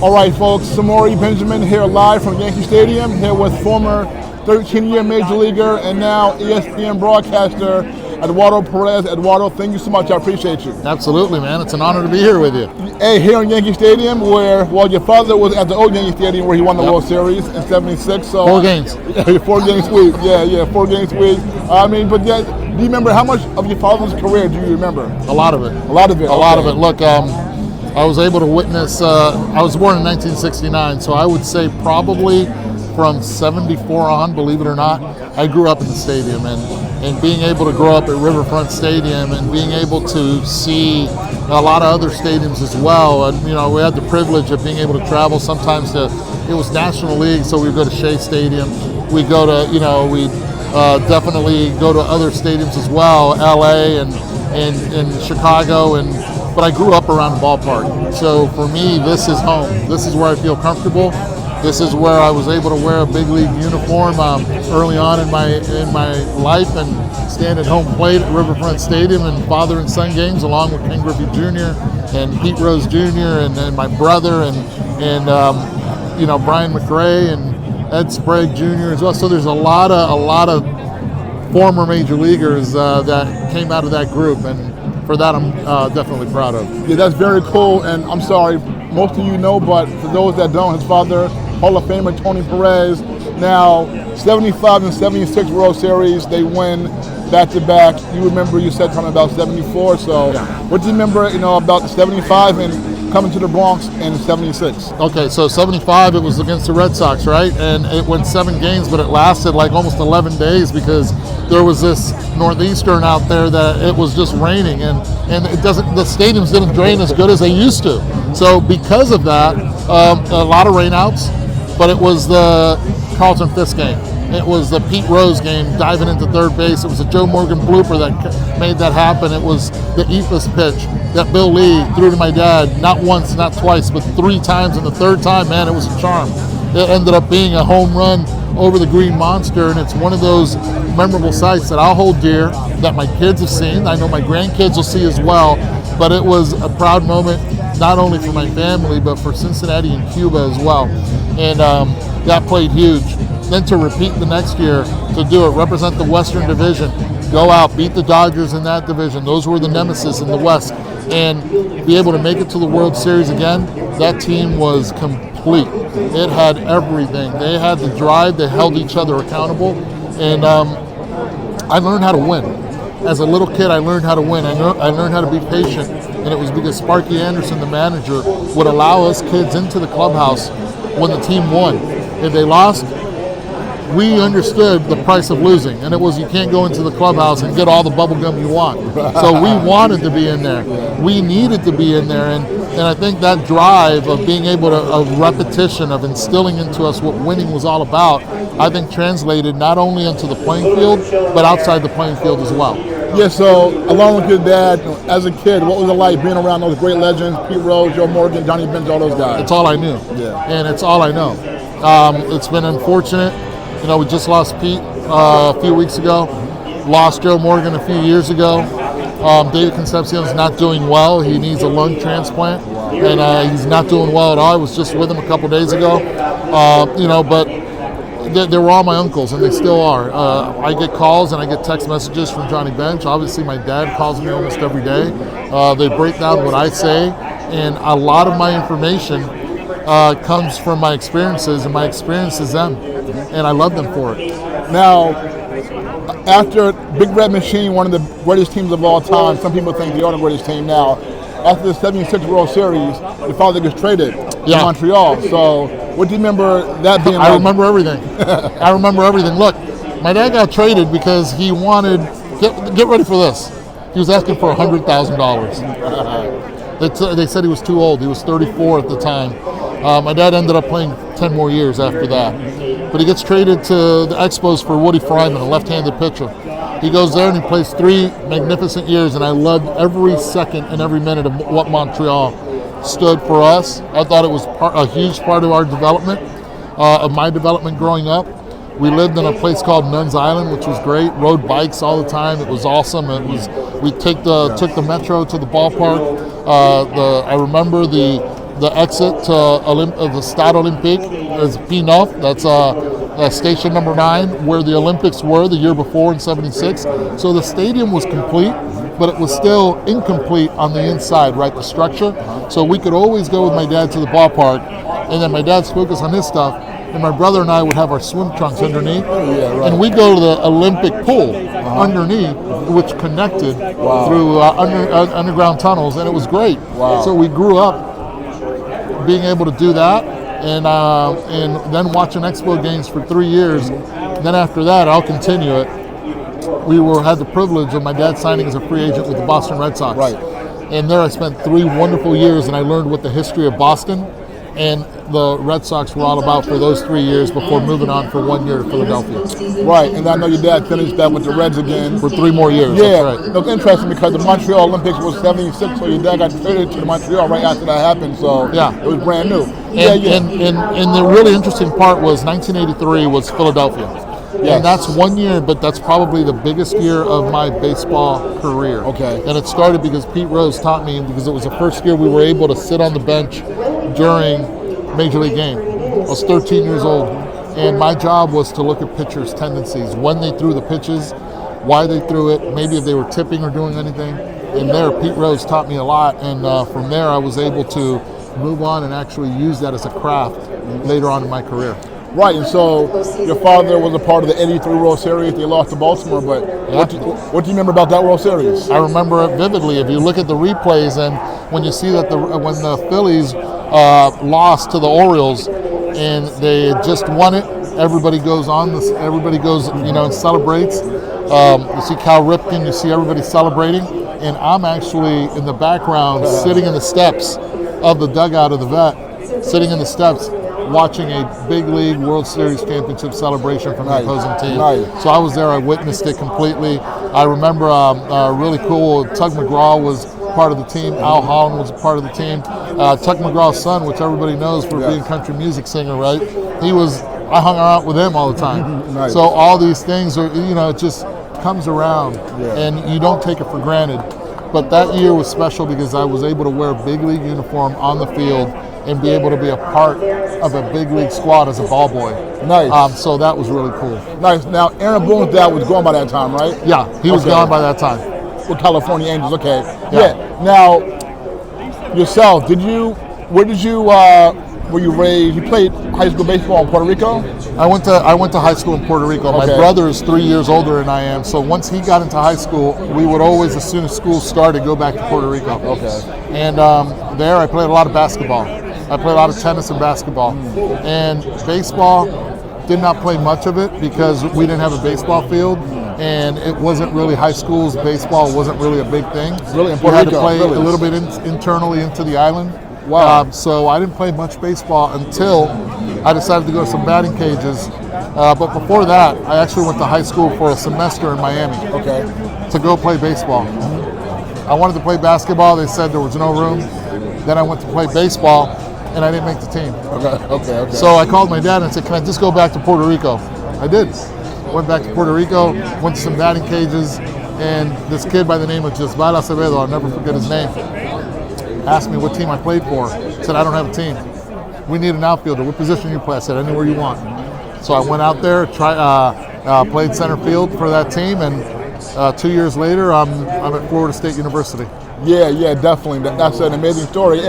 All right, folks, Samori Benjamin here live from Yankee Stadium, here with former 13-year Major Leaguer and now ESPN broadcaster, Eduardo Perez. Eduardo, thank you so much. I appreciate you. Absolutely, man. It's an honor to be here with you. Hey, here in Yankee Stadium, where, well, your father was at the old Yankee Stadium where he won the World Series in '76. So 4 games. 4 games sweep. Yeah, 4 games sweep. But yeah, do you remember how much of your father's career do you remember? A lot of it. A lot of it. A lot of it. Look, I was able to witness, I was born in 1969, so I would say probably from 74 on, believe it or not, I grew up in the stadium, and being able to grow up at Riverfront Stadium and being able to see a lot of other stadiums as well. And, we had the privilege of being able to travel sometimes to, it was National League, so we'd go to Shea Stadium. We'd go to, we'd definitely go to other stadiums as well, LA and Chicago, but I grew up around the ballpark. So for me, this is home. This is where I feel comfortable. This is where I was able to wear a big league uniform early on in my life and stand at home plate at Riverfront Stadium and father and son games along with Ken Griffey Jr. and Pete Rose Jr. and my brother and Brian McRae and Ed Sprague Jr. as well. So there's a lot of former major leaguers that came out of that group, and for that I'm definitely proud of. Yeah, that's very cool. And I'm sorry, most of you know, but for those that don't, his father, Hall of Famer Tony Perez. Now, 75 and 76 World Series, they win back-to-back. You remember you said something about 74, so yeah. What do you remember, about 75 and coming to the Bronx in 76? Okay, so 75, it was against the Red Sox, right? And it went 7 games, but it lasted like almost 11 days because there was this northeastern out there that it was just raining, and the stadiums didn't drain as good as they used to. So because of that, a lot of rainouts, but it was the Carlton Fisk game. It was the Pete Rose game, diving into third base. It was a Joe Morgan blooper that made that happen. It was the Ephus pitch that Bill Lee threw to my dad, not once, not twice, but 3 times, and the third time, man, it was a charm. It ended up being a home run over the Green Monster, and it's one of those memorable sights that I'll hold dear, that my kids have seen. I know my grandkids will see as well, but it was a proud moment, not only for my family, but for Cincinnati and Cuba as well. And that played huge. Then to repeat the next year, to do it, represent the Western Division, go out, beat the Dodgers in that division. Those were the nemesis in the West. And be able to make it to the World Series again, that team was complete. It had everything. They had the drive. They held each other accountable. And I learned how to win. As a little kid, I learned how to win. I learned how to be patient. And it was because Sparky Anderson, the manager, would allow us kids into the clubhouse when the team won. If they lost, we understood the price of losing, and it was you can't go into the clubhouse and get all the bubble gum you want. So we wanted to be in there. We needed to be in there, and I think that drive of being able to, of repetition, of instilling into us what winning was all about, I think translated not only into the playing field, but outside the playing field as well. Yeah, so along with your dad, as a kid, what was it like being around those great legends, Pete Rose, Joe Morgan, Johnny Bench, all those guys? It's all I knew, and it's all I know. It's been unfortunate. We just lost Pete a few weeks ago, lost Joe Morgan a few years ago. David Concepcion's not doing well. He needs a lung transplant, and he's not doing well at all. I was just with him a couple days ago, but they were all my uncles, and they still are. I get calls and I get text messages from Johnny Bench. Obviously, my dad calls me almost every day. They break down what I say, and a lot of my information comes from my experiences, and my experience is them, and I love them for it. Now, after Big Red Machine, one of the greatest teams of all time, some people think they are the greatest team now. After the 76 World Series, your father gets traded to Montreal. So, what do you remember that being like? I remember everything. I remember everything. Look, my dad got traded because he wanted, get ready for this, he was asking for $100,000. They said he was too old. He was 34 at the time. My dad ended up playing 10 more years after that. But he gets traded to the Expos for Woody Fryman, a left-handed pitcher. He goes there and he plays 3 magnificent years, and I loved every second and every minute of what Montreal stood for us. I thought it was a huge part of our development, of my development growing up. We lived in a place called Nuns Island, which was great. Rode bikes all the time. It was awesome. We took the metro to the ballpark. I remember the the exit to the Stade Olympique is P9. That's station number 9, where the Olympics were the year before in '76. So the stadium was complete, but it was still incomplete on the inside, right? The structure. So we could always go with my dad to the ballpark, and then my dad's focus on his stuff, and my brother and I would have our swim trunks underneath, and we'd go to the Olympic pool underneath, which connected through underground tunnels, and it was great. So we grew up being able to do that, and then watching Expo games for 3 years. Then after that, I'll continue it. We had the privilege of my dad signing as a free agent with the Boston Red Sox. Right. And there I spent 3 wonderful years, and I learned what the history of Boston and the Red Sox were all about for those 3 years before moving on for 1 year to Philadelphia. Right, and I know your dad finished that with the Reds again. For 3 more years, Yeah, that's right. it was interesting because the Montreal Olympics was '76, so your dad got traded to Montreal right after that happened, so it was brand new. And the really interesting part was 1983 was Philadelphia. Yes. And that's 1 year, but that's probably the biggest year of my baseball career. Okay. And it started because Pete Rose taught me, because it was the first year we were able to sit on the bench during Major League game. I was 13 years old, and my job was to look at pitchers' tendencies, when they threw the pitches, why they threw it, maybe if they were tipping or doing anything. And there, Pete Rose taught me a lot, and from there I was able to move on and actually use that as a craft later on in my career. Right, and so your father was a part of the '83 World Series. They lost to Baltimore, but what do you remember about that World Series? I remember it vividly. If you look at the replays, and when you see that when the Phillies lost to the Orioles and they had just won it, everybody goes and celebrates. You see Cal Ripken, you see everybody celebrating, and I'm actually in the background sitting in the steps of the dugout of the vet, sitting in the steps, watching a big league World Series championship celebration from the opposing team. So I was there, I witnessed it completely. I remember really cool, Tug McGraw was part of the team, Al Holland was a part of the team. Tug McGraw's son, which everybody knows for being a country music singer, right? I hung out with him all the time. So all these things are, it just comes around and you don't take it for granted. But that year was special because I was able to wear a big league uniform on the field and be able to be a part of a big league squad as a ball boy. Nice. So that was really cool. Nice. Now, Aaron Boone's dad was gone by that time, right? Yeah, he was gone by that time. With California Angels, okay. Yeah. Now, yourself, were you raised? You played high school baseball in Puerto Rico? I went to high school in Puerto Rico. My brother is 3 years older than I am, so once he got into high school, we would always, as soon as school started, go back to Puerto Rico. Okay. And there I played a lot of basketball. I played a lot of tennis and basketball. And baseball, did not play much of it because we didn't have a baseball field, and it wasn't really high school's baseball wasn't really a big thing. Really in we Puerto had Rico, to play really? a little bit internally into the island. Wow. So I didn't play much baseball until I decided to go to some batting cages. But before that, I actually went to high school for a semester in Miami. Okay. To go play baseball. I wanted to play basketball. They said there was no room. Then I went to play baseball, and I didn't make the team. Okay. So I called my dad and said, "Can I just go back to Puerto Rico?" I did. Went back to Puerto Rico, went to some batting cages, and this kid by the name of Josval Acevedo, I'll never forget his name, asked me what team I played for. I said, "I don't have a team. We need an outfielder. What position you play?" I said, "Anywhere you want." So I went out there, played center field for that team, and 2 years later, I'm at Florida State University. Yeah, definitely. That's an amazing story.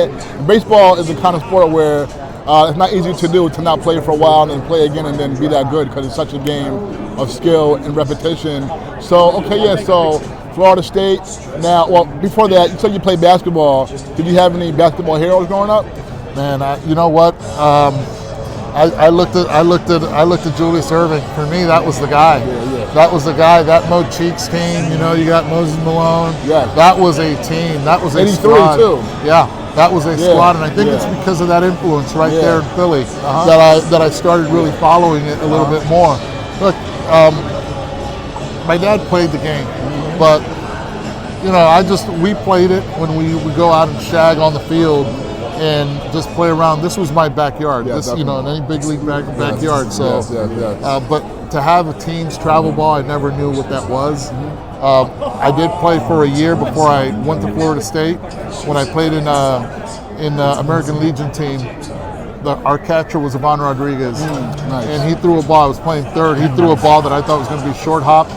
Baseball is the kind of sport where it's not easy to do, to not play for a while and then play again and then be that good, because it's such a game of skill and repetition. So, so Florida State. Now, well, before that, you said you played basketball. Did you have any basketball heroes growing up? Man, you know what? I looked at Julius Erving. For me, that was the guy. That was the guy. That Mo Cheeks team. You got Moses Malone. Yeah. That was a team. That was a 83 squad. too. Yeah, that was a squad, and I think it's because of that influence right there in Philly that I started really following it a little bit more. Look, my dad played the game, but we played it when we would go out and shag on the field and just play around. This was my backyard. In any big league backyard. So, but to have a team's travel ball, I never knew what that was. I did play for a year before I went to Florida State. When I played in in the American Legion team, our catcher was Ivan Rodriguez, Nice. and he threw a ball. I was playing third. He threw a ball that I thought was going to be short hop.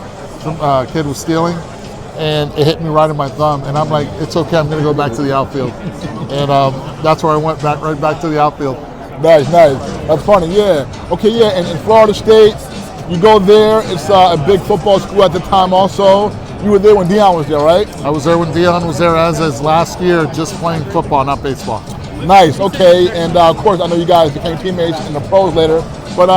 Some kid was stealing, and it hit me right in my thumb. And I'm like, it's okay. I'm going to go back to the outfield, and that's where I went right back to the outfield. Nice. That's funny. Yeah. Okay. Yeah. And in Florida State, you go there. It's a big football school at the time. Also, you were there when Deion was there, right? I was there when Deion was there, as last year, just playing football, not baseball. Nice. Okay. And of course, I know you guys became teammates in the pros later, but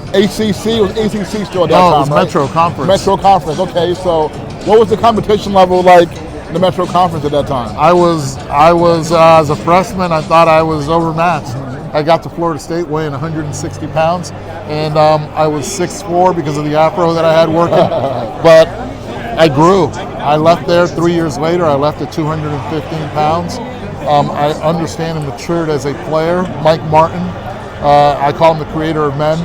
ACC was ACC still at that time, No, it was right? Metro Conference. Metro Conference. Okay. So, what was the competition level like in the Metro Conference at that time? I was as a freshman, I thought I was overmatched. I got to Florida State weighing 160 pounds, and I was 6'4" because of the afro that I had working. But I grew. I left there 3 years later. I left at 215 pounds. I understand and matured as a player. Mike Martin, I call him the creator of men,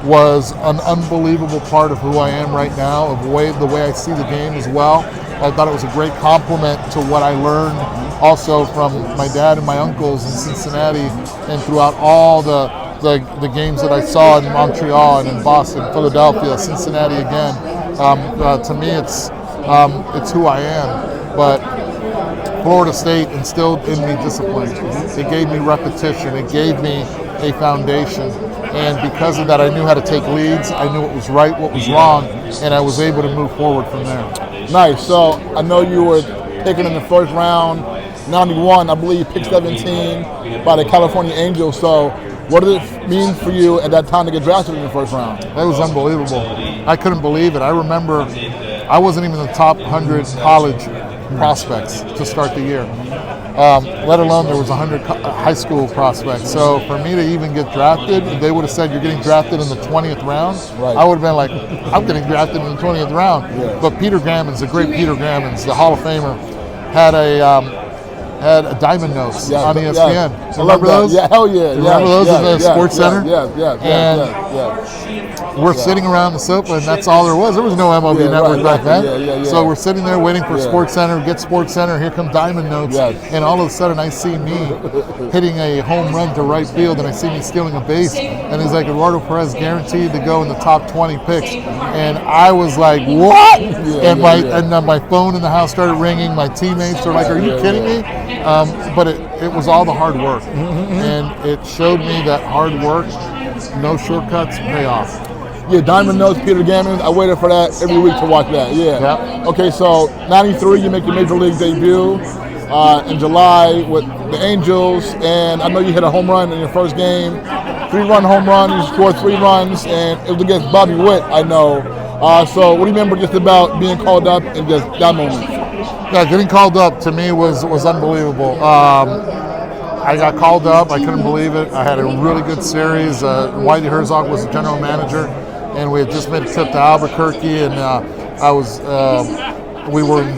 was an unbelievable part of who I am right now, of the way I see the game as well. I thought it was a great compliment to what I learned also from my dad and my uncles in Cincinnati, and throughout all the games that I saw in Montreal and in Boston, Philadelphia, Cincinnati again. To me, it's who I am. But Florida State instilled in me discipline. It gave me repetition. It gave me a foundation. And because of that, I knew how to take leads. I knew what was right, what was wrong, and I was able to move forward from there. Nice. So I know you were taken in the first round, 91, I believe, pick 17 by the California Angels. So what did it mean for you at that time to get drafted in the first round? That was unbelievable. I couldn't believe it. I remember I wasn't even in the top 100 college prospects to start the year, let alone there was 100 high school prospects. So for me to even get drafted, if they would have said you're getting drafted in the 20th round, right, I would have been like, I'm getting drafted in the 20th round. Yeah. But Peter Gammons, the great Peter Gammons, the Hall of Famer, had a Diamond Notes on ESPN. Remember those? Yeah, hell yeah. Remember those in the Sports Center? Yeah. We're sitting around the sofa, and that's all there was. There was no MLB Network back then. So we're sitting there waiting for Sports Center. Get Sports Center. Here come Diamond Notes. And all of a sudden, I see me hitting a home run to right field, and I see me stealing a base. And he's like, Eduardo Perez guaranteed to go in the top 20 picks. And I was like, what? And my phone in the house started ringing. My teammates are like, are you kidding me? But it was all the hard work. And it showed me that hard work, no shortcuts, pay off. Yeah, Diamond Notes, Peter Gammons. I waited for that every week to watch that. Yeah. Okay, so 93, you make your major league debut in July with the Angels, and I know you hit a home run in your first game, 3-run home run. You scored 3 runs, and it was against Bobby Witt, I know. So what do you remember just about being called up and just that moment? Yeah, getting called up to me was unbelievable. I got called up. I couldn't believe it. I had a really good series. Whitey Herzog was the general manager, and we had just made a trip to Albuquerque, and we were in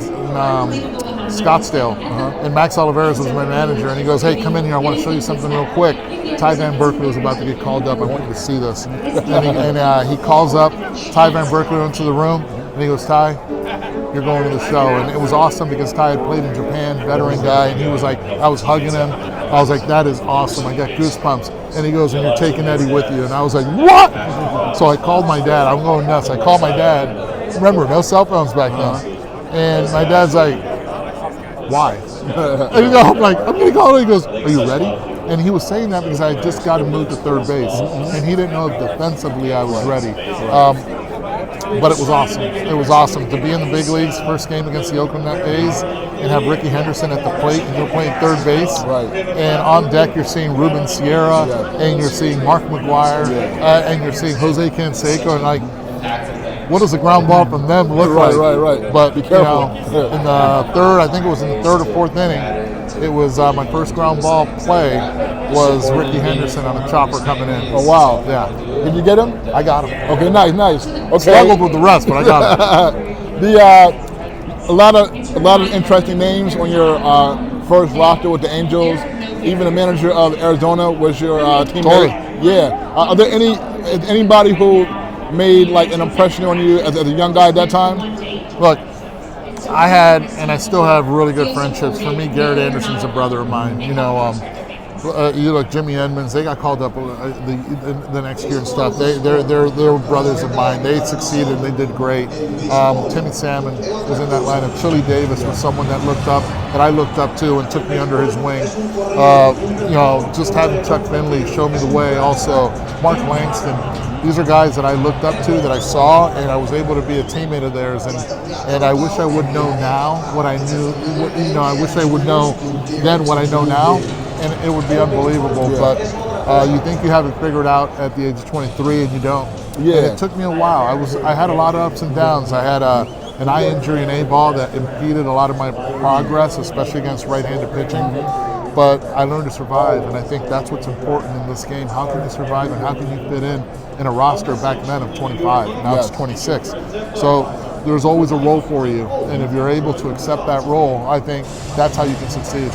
Scottsdale, and Max Oliveras was my manager, and he goes, hey, come in here. I want to show you something real quick. Ty Van Berkeley was about to get called up. I want you to see this. And he calls up Ty Van Berkeley into the room, and he goes, Ty, you're going to the show. And it was awesome because Ty had played in Japan, veteran guy, and he was like, I was hugging him. I was like, that is awesome. I got goosebumps. And he goes, and you're taking Eddie with you. And I was like, what? So I called my dad. I'm going nuts. I called my dad. Remember, no cell phones back then. And my dad's like, why? And I'm like, I'm going to call him. He goes, are you ready? And he was saying that because I had just got to move to third base. And he didn't know if defensively I was ready. But it was awesome. It was awesome to be in the big leagues, first game against the Oakland A's, and have Ricky Henderson at the plate, and you're playing third base. Right. And on deck, you're seeing Ruben Sierra, and you're seeing Mark McGuire, and you're seeing Jose Canseco, and like, what does a ground ball from them look like? Right. But be careful. In the third, I think it was in the third or fourth inning, it was my first ground ball play was Ricky Henderson on a chopper coming in. Oh wow! Yeah. Did you get him? I got him. Okay, nice. Okay. Struggled with the rest, but I got him. A lot of interesting names on your first roster with the Angels. Even the manager of Arizona was your teammate. Totally. Yeah. Are there anybody who made like an impression on you as a young guy at that time? Look, I had, and I still have really good friendships. For me, Garrett Anderson's a brother of mine. You know, you look, Jimmy Edmonds, they got called up the next year and stuff. They're brothers of mine. They succeeded and they did great. Timmy Salmon was in that lineup. Chili Davis was someone that I looked up to and took me under his wing. You know, just having Chuck Finley show me the way. Also, Mark Langston. These are guys that I looked up to, that I saw, and I was able to be a teammate of theirs. And I wish I would know now what I knew. You know, I wish I would know then what I know now, and it would be unbelievable. Yeah. But you think you have it figured out at the age of 23, and you don't. Yeah. And it took me a while. I had a lot of ups and downs. I had an eye injury in A-ball that impeded a lot of my progress, especially against right-handed pitching. But I learned to survive, and I think that's what's important in this game. How can you survive, and how can you fit in a roster back then of 25? Now it's 26. So there's always a role for you, and if you're able to accept that role, I think that's how you can succeed.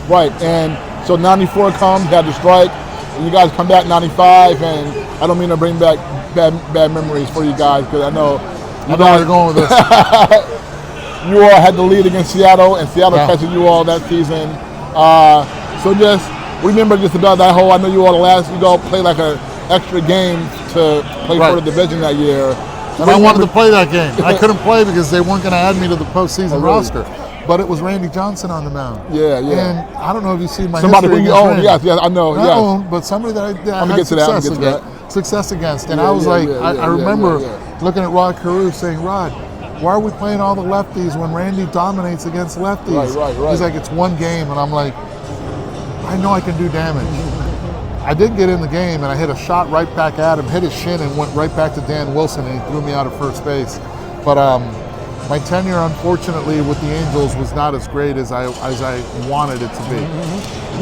Right, and so 94 comes, had the strike, and you guys come back 95, and I don't mean to bring back bad memories for you guys, because I know you know where you're going with this. You all had the lead against Seattle, and Seattle tested you all that season. So just remember just about that whole, I know you all played like an extra game to play for the division that year. And I wanted to play that game. I couldn't play because they weren't going to add me to the postseason roster. But it was Randy Johnson on the mound. Yeah. And I don't know if you've seen my somebody history who you own. Yes, I know. Not owned, but somebody that I had success against. And I was I remember looking at Rod Carew saying, Rod, why are we playing all the lefties when Randy dominates against lefties? Right. He's like, it's one game. And I'm like, I know I can do damage. I did get in the game, and I hit a shot right back at him, hit his shin, and went right back to Dan Wilson, and he threw me out of first base. But my tenure, unfortunately, with the Angels was not as great as I wanted it to be.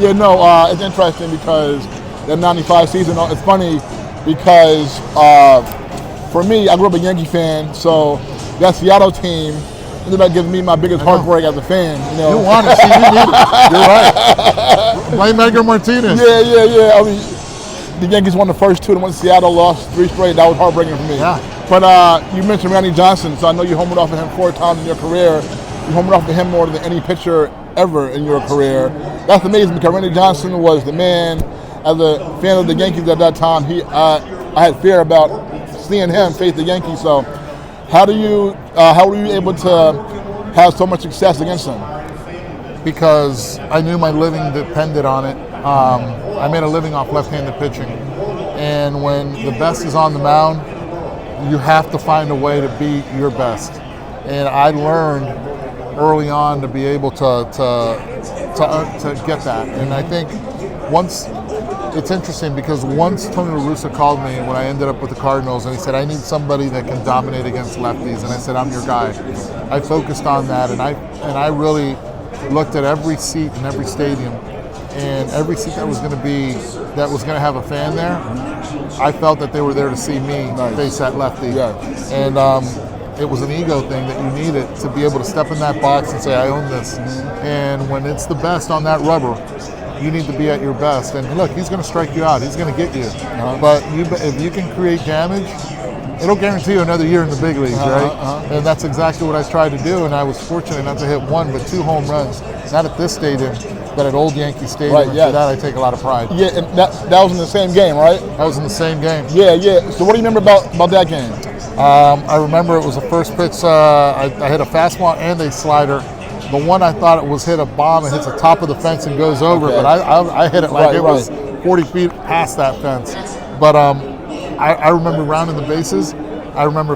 Yeah, no, it's interesting because that 95 season, it's funny because for me, I grew up a Yankee fan, so that Seattle team ended up giving me my biggest heartbreak as a fan. You want it, see, you need it. You're right. Blame Edgar Martinez. Yeah. I mean, the Yankees won the first two, and when Seattle lost 3 straight, that was heartbreaking for me. Yeah. But you mentioned Randy Johnson, so I know you homered off of him 4 times in your career. You homered off of him more than any pitcher ever in your career. That's amazing because Randy Johnson was the man. As a fan of the Yankees at that time, I had fear about seeing him face the Yankees. So how were you able to have so much success against him? Because I knew my living depended on it. I made a living off left-handed pitching. And when the best is on the mound, you have to find a way to be your best. And I learned early on to be able to get that. And I think it's interesting because once Tony La Russa called me when I ended up with the Cardinals, and he said, I need somebody that can dominate against lefties. And I said, I'm your guy. I focused on that, and I really looked at every seat in every stadium, and every seat that was going to have a fan there, I felt that they were there to see me face that lefty. Yeah. And it was an ego thing that you needed to be able to step in that box and say, I own this. And when it's the best on that rubber, you need to be at your best. And look, he's going to strike you out. He's going to get you. But if you can create damage, it'll guarantee you another year in the big leagues, right? And that's exactly what I tried to do. And I was fortunate not to hit 1 but 2 home runs. Not at this stadium, but at Old Yankee Stadium. Right, yeah. For that I take a lot of pride. Yeah, and that was in the same game, right? That was in the same game. Yeah. So what do you remember about that game? I remember it was the first pitch. I hit a fastball and a slider. The one I thought it was hit a bomb and hits the top of the fence and goes over, but I hit it like it was 40 feet past that fence. But I remember rounding the bases. I remember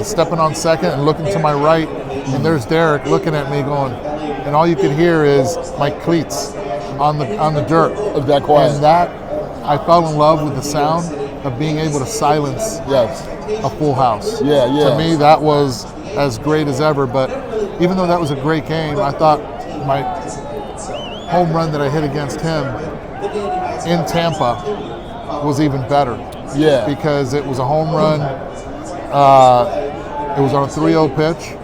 stepping on second and looking to my right, and there's Derek looking at me going, and all you could hear is my cleats on the dirt. Of that quiet. And that, I fell in love with the sound of being able to silence a full house. Yeah. To me, that was as great as ever. But even though that was a great game, I thought my home run that I hit against him in Tampa was even better. Yeah. Because it was a home run. It was on a 3-0 pitch.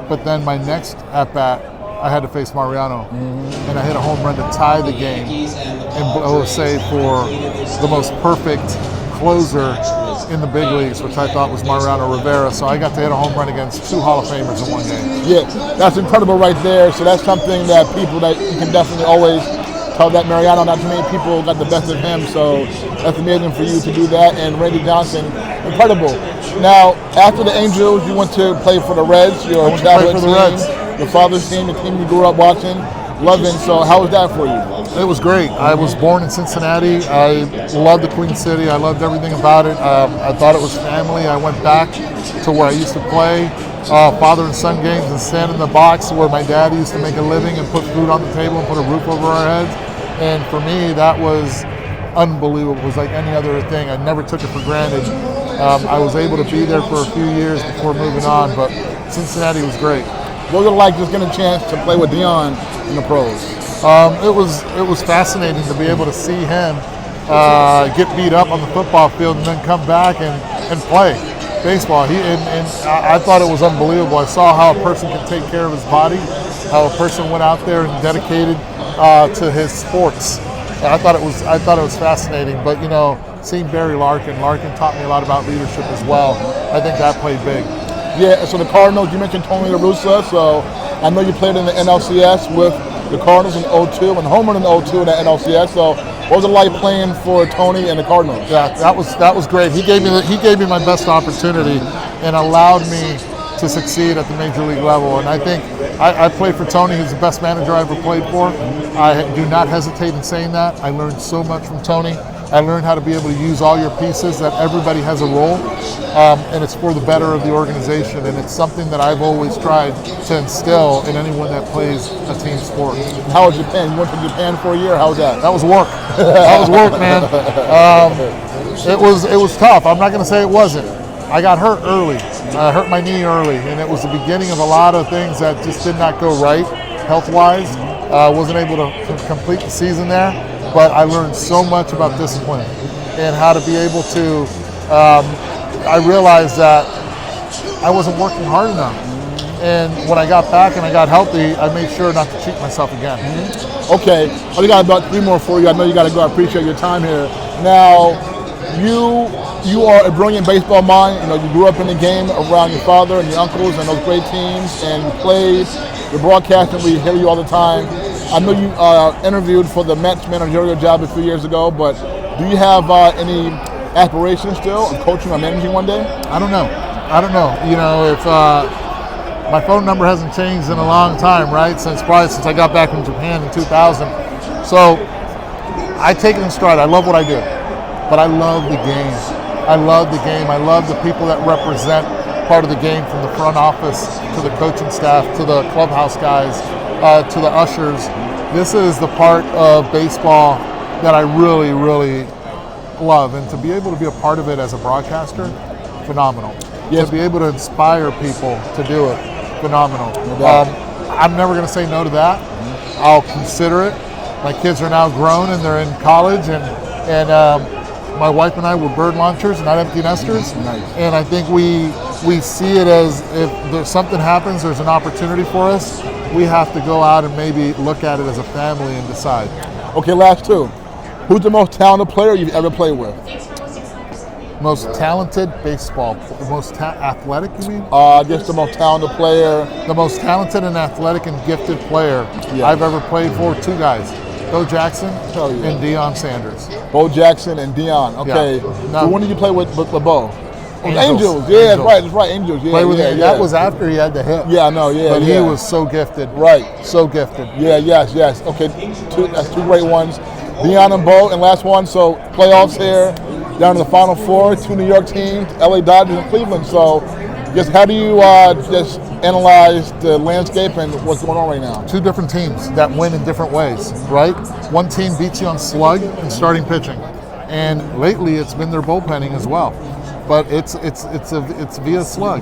But then my next at-bat, I had to face Mariano. And I hit a home run to tie the game and blow a save for the most perfect closer in the big leagues, which I thought was Mariano Rivera. So I got to hit a home run against 2 Hall of Famers in one game. Yeah, that's incredible right there. So that's something that people that you can definitely always tell that Mariano, not too many people got the best of him. So that's amazing for you to do that. And Randy Johnson, incredible. Now, after the Angels, you went to play for the Reds, your childhood team, Reds. your father's team, the team you grew up watching, loving. So how was that for you? It was great. I was born in Cincinnati. I loved the Queen City. I loved everything about it. I thought it was family. I went back to where I used to play father and son games and stand in the box where my dad used to make a living and put food on the table and put a roof over our heads. And for me, that was unbelievable. It was like any other thing. I never took it for granted. I was able to be there for a few years before moving on, but Cincinnati was great. What was it like just getting a chance to play with Dion in the pros? It was fascinating to be able to see him get beat up on the football field and then come back and play baseball. I thought it was unbelievable. I saw how a person can take care of his body, how a person went out there and dedicated to his sports. And I thought it was fascinating. But seeing Barry Larkin taught me a lot about leadership as well. I think that played big. Yeah. So the Cardinals, you mentioned Tony La Russa. So I know you played in the NLCS with the Cardinals in 02 and homered in 02 in the NLCS. So what was it like playing for Tony and the Cardinals? Yeah, that was great. He gave me my best opportunity and allowed me to succeed at the major league level. And I think I played for Tony. He's the best manager I ever played for. I do not hesitate in saying that. I learned so much from Tony. I learned how to be able to use all your pieces, that everybody has a role, and it's for the better of the organization. And it's something that I've always tried to instill in anyone that plays a team sport. How was Japan? You went to Japan for a year. How was that? That was work. That was work, man. It was tough. I'm not going to say it wasn't. I got hurt early. I hurt my knee early, and it was the beginning of a lot of things that just did not go right health-wise. Wasn't able to complete the season there, but I learned so much about discipline and how to be able to. I realized that I wasn't working hard enough, and when I got back and I got healthy, I made sure not to cheat myself again. Okay, I only got about 3 more for you. I know you got to go. I appreciate your time here. Now, you are a brilliant baseball mind. You grew up in the game around your father and your uncles and those great teams, and you played. You're broadcasting. We hear you all the time. I know you interviewed for the Mets managerial job a few years ago, but do you have any aspirations still of coaching or managing one day? I don't know. If my phone number hasn't changed in a long time, right? Since I got back from Japan in 2000. So I take it in stride. I love what I do, but I love the game. I love the game. I love the people that represent part of the game, from the front office to the coaching staff to the clubhouse guys to the ushers. This is the part of baseball that I really, really love, and to be able to be a part of it as a broadcaster, phenomenal. Yes. To be able to inspire people to do it, phenomenal. I'm never going to say no to that. I'll consider it. My kids are now grown and they're in college, and my wife and I were bird launchers, not empty nesters. Nice. And I think we see it as, if there's something happens, there's an opportunity for us, we have to go out and maybe look at it as a family and decide. Okay, last 2. Who's the most talented player you've ever played with? Most talented baseball, athletic, you mean? Just the most talented player. The most talented and athletic and gifted player I've ever played for, 2 guys. Bo Jackson and Deion Sanders. Bo Jackson and Deion. Okay. Yeah. So when did you play with Bo? Angels. Yeah, That's right. Angels. Yeah, Play with him. That was after he had the hip. Yeah, I know. Yeah, but he was so gifted. Right. So gifted. Yeah. Yes. Okay. That's 2 great ones. Deion and Bo. And last one. So playoffs here, down to the Final 4. 2 New York teams: LA Dodgers and Cleveland. So, just how do you just analyze the landscape and what's going on right now? 2 different teams that win in different ways, right? One team beats you on slug and starting pitching, and lately it's been their bullpenning as well. But it's via slug.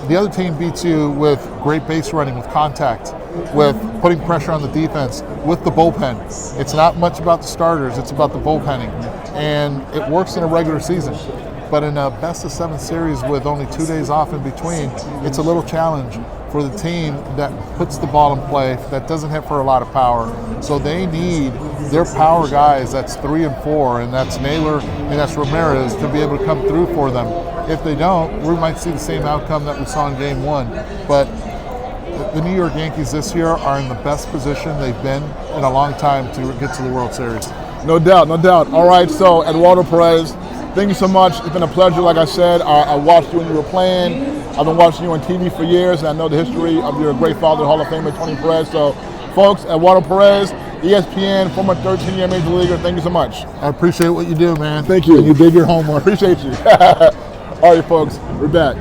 The other team beats you with great base running, with contact, with putting pressure on the defense, with the bullpen. It's not much about the starters, it's about the bullpenning. And it works in a regular season. But in a best-of-7 series with only 2 days off in between, it's a little challenge for the team that puts the ball in play, that doesn't hit for a lot of power. So they need their power guys, that's 3 and 4, and that's Naylor and that's Ramirez, to be able to come through for them. If they don't, we might see the same outcome that we saw in Game 1. But the New York Yankees this year are in the best position they've been in a long time to get to the World Series. No doubt, no doubt. All right, so Eduardo Perez, thank you so much. It's been a pleasure. Like I said, I watched you when you were playing. I've been watching you on TV for years, and I know the history of your great father, Hall of Famer Tony Perez. So, folks, Eduardo Perez, ESPN, former 13-year Major Leaguer, thank you so much. I appreciate what you do, man. Thank you. You did your homework. Appreciate you. All right, folks, we're back.